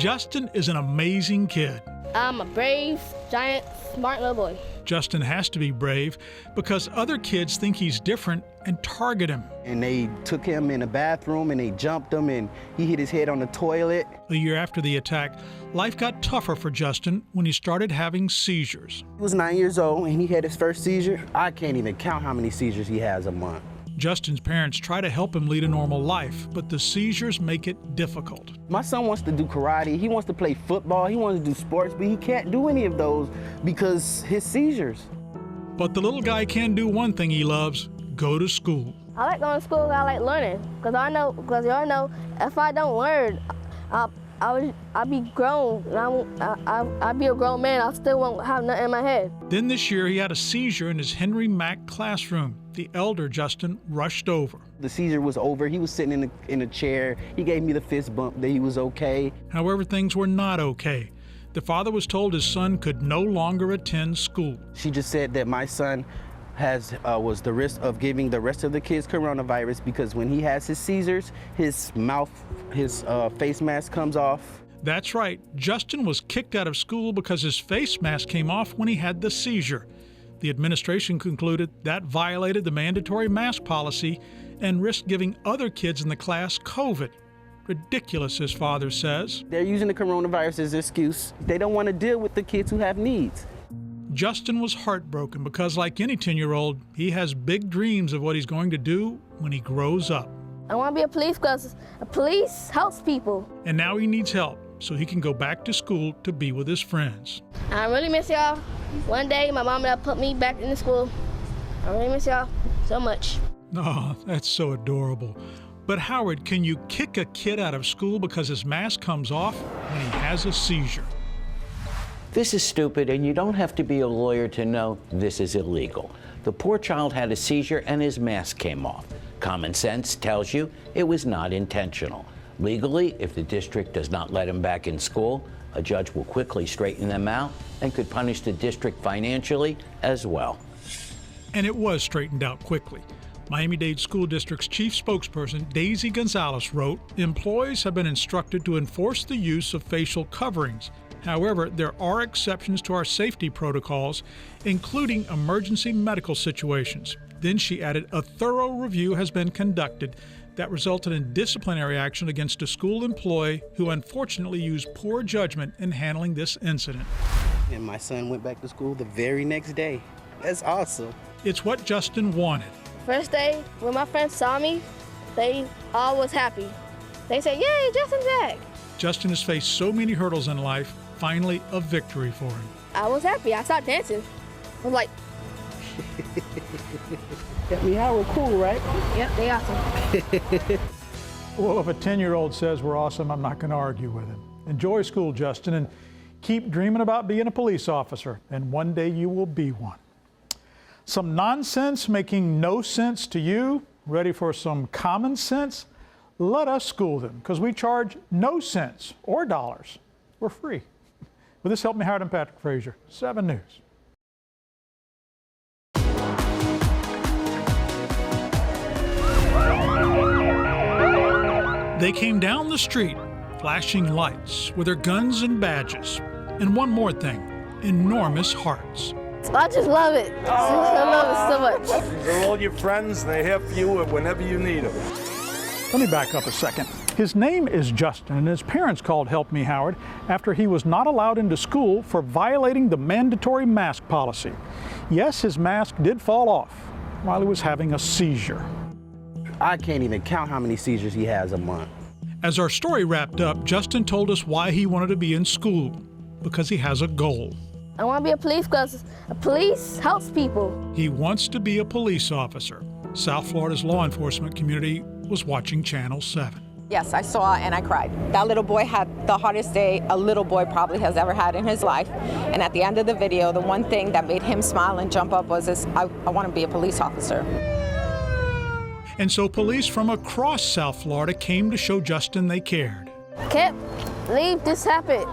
Justin is an amazing kid. I'm a brave, giant, smart little boy. Justin has to be brave because other kids think he's different and target him. And they took him in the bathroom and they jumped him and he hit his head on the toilet. A year after the attack, life got tougher for Justin when he started having seizures. He was 9 years old and he had his first seizure. I can't even count how many seizures he has a month. Justin's parents try to help him lead a normal life, but the seizures make it difficult. My son wants to do karate, he wants to play football, he wants to do sports, but he can't do any of those because his seizures. But the little guy can do one thing he loves: go to school. I like going to school, I like learning. Because y'all know, if I don't learn, I'll be grown, and I'll be a grown man, I still won't have nothing in my head. Then this year, he had a seizure in his Henry Mack classroom. The elder Justin rushed over. The seizure was over, he was sitting in a chair, he gave me the fist bump that he was okay. However, things were not okay. The father was told his son could no longer attend school. She just said that my son was the risk of giving the rest of the kids coronavirus because when he has his seizures, his face mask comes off. That's right. Justin was kicked out of school because his face mask came off when he had the seizure. The administration concluded that violated the mandatory mask policy and risked giving other kids in the class COVID. Ridiculous, his father says. They're using the coronavirus as an excuse. They don't want to deal with the kids who have needs. Justin was heartbroken because, like any 10-year-old, he has big dreams of what he's going to do when he grows up. I want to be a police because a police helps people. And now he needs help so he can go back to school to be with his friends. I really miss y'all. One day, my mom and dad put me back in the school. I really miss y'all so much. Oh, that's so adorable. But Howard, can you kick a kid out of school because his mask comes off when he has a seizure? This is stupid, and you don't have to be a lawyer to know this is illegal. The poor child had a seizure and his mask came off. Common sense tells you it was not intentional. Legally, if the district does not let him back in school, a judge will quickly straighten them out and could punish the district financially as well. And it was straightened out quickly. Miami-Dade School District's chief spokesperson, Daisy Gonzalez, wrote, "Employees have been instructed to enforce the use of facial coverings. However, there are exceptions to our safety protocols, including emergency medical situations." Then she added, "A thorough review has been conducted that resulted in disciplinary action against a school employee who unfortunately used poor judgment in handling this incident." And my son went back to school the very next day. That's awesome. It's what Justin wanted. First day, when my friends saw me, they all was happy. They said, "Yay, Justin's back." Justin has faced so many hurdles in life, finally a victory for him. I was happy. I started dancing. I was like, That mean how we're cool, right? yep, they awesome. Well, if a 10-year-old says we're awesome, I'm not going to argue with him. Enjoy school, Justin, and keep dreaming about being a police officer, and one day you will be one. Some nonsense making no sense to you? Ready for some common sense? Let us school them, because we charge no cents or dollars. We're free. With this, help me, Howard and Patrick Frazier, 7 News. They came down the street, flashing lights with their guns and badges. And one more thing, enormous hearts. I just love it. I love it so much. They're all your friends, they're here for you whenever you need them. Let me back up a second. His name is Justin, and his parents called Help Me Howard after he was not allowed into school for violating the mandatory mask policy. Yes, his mask did fall off while he was having a seizure. I can't even count how many seizures he has a month. As our story wrapped up, Justin told us why he wanted to be in school, because he has a goal. I want to be a police because a police helps people. He wants to be a police officer. South Florida's law enforcement community was watching Channel 7. Yes, I saw and I cried. That little boy had the hardest day a little boy probably has ever had in his life. And at the end of the video, the one thing that made him smile and jump up was this, I want to be a police officer. And so police from across South Florida came to show Justin they cared. Can't believe this happened.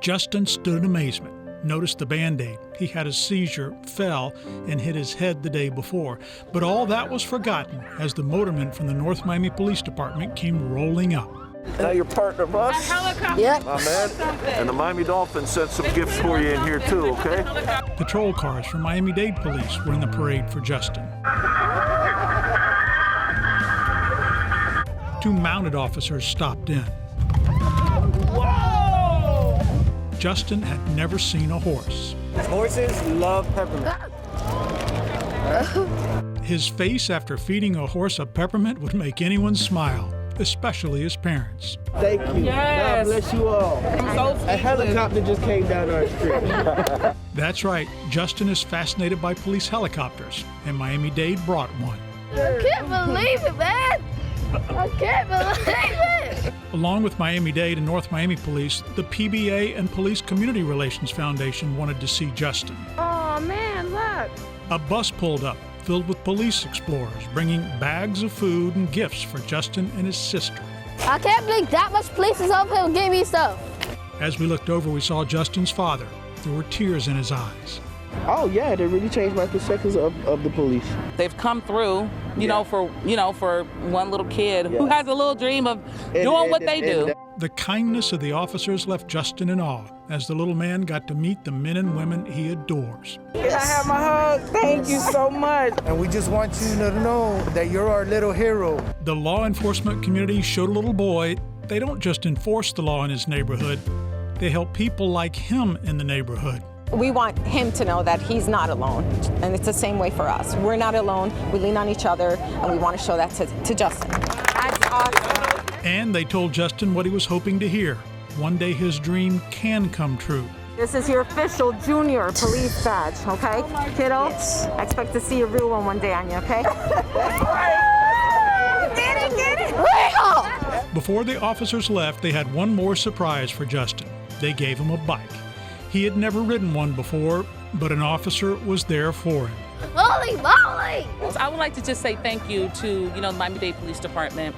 Justin stood in amazement, noticed the Band-Aid. He had a seizure, fell, and hit his head the day before. But all that was forgotten as the motorman from the North Miami Police Department came rolling up. Now your partner, Bus. Yep. My man. And the Miami Dolphins sent some gifts for you in here too, okay? Patrol cars from Miami-Dade police were in the parade for Justin. 2 mounted officers stopped in. Whoa! Justin had never seen a horse. Horses love peppermint. His face after feeding a horse a peppermint would make anyone smile, especially his parents. Thank you. God bless you all. A helicopter just came down our street. That's right, Justin is fascinated by police helicopters, and Miami-Dade brought one. I can't believe it, man. I can't believe it. Along with Miami-Dade and North Miami Police, the PBA and Police Community Relations Foundation wanted to see Justin. Oh, man, look. A bus pulled up, filled with police explorers, bringing bags of food and gifts for Justin and his sister. I can't believe that much police is over here giving me stuff. As we looked over, we saw Justin's father. There were tears in his eyes. Oh yeah, they really changed my perspectives of the police. They've come through, for one little kid who Yeah. has a little dream of doing what they do. The kindness of the officers left Justin in awe as the little man got to meet the men and women he adores. Can I have my hug? Thank you so much. And we just want you to know that you're our little hero. The law enforcement community showed a little boy they don't just enforce the law in his neighborhood, they help people like him in the neighborhood. We want him to know that he's not alone, and it's the same way for us. We're not alone, we lean on each other, and we want to show that to Justin. That's awesome. And they told Justin what he was hoping to hear. One day his dream can come true. This is your official junior police badge, okay? Kiddo, I expect to see a real one day on you, okay? Get it! Before the officers left, they had one more surprise for Justin. They gave him a bike. He had never ridden one before, but an officer was there for him. Holy moly! I would like to just say thank you to, the Miami-Dade Police Department.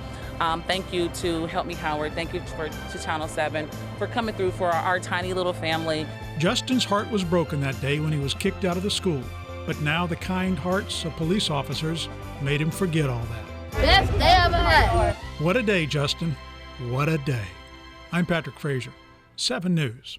Thank you to Help Me Howard. Thank you to Channel 7 for coming through for our tiny little family. Justin's heart was broken that day when he was kicked out of the school, but now the kind hearts of police officers made him forget all that. Best day of my life. What a day, Justin. What a day. I'm Patrick Frazier, 7 News.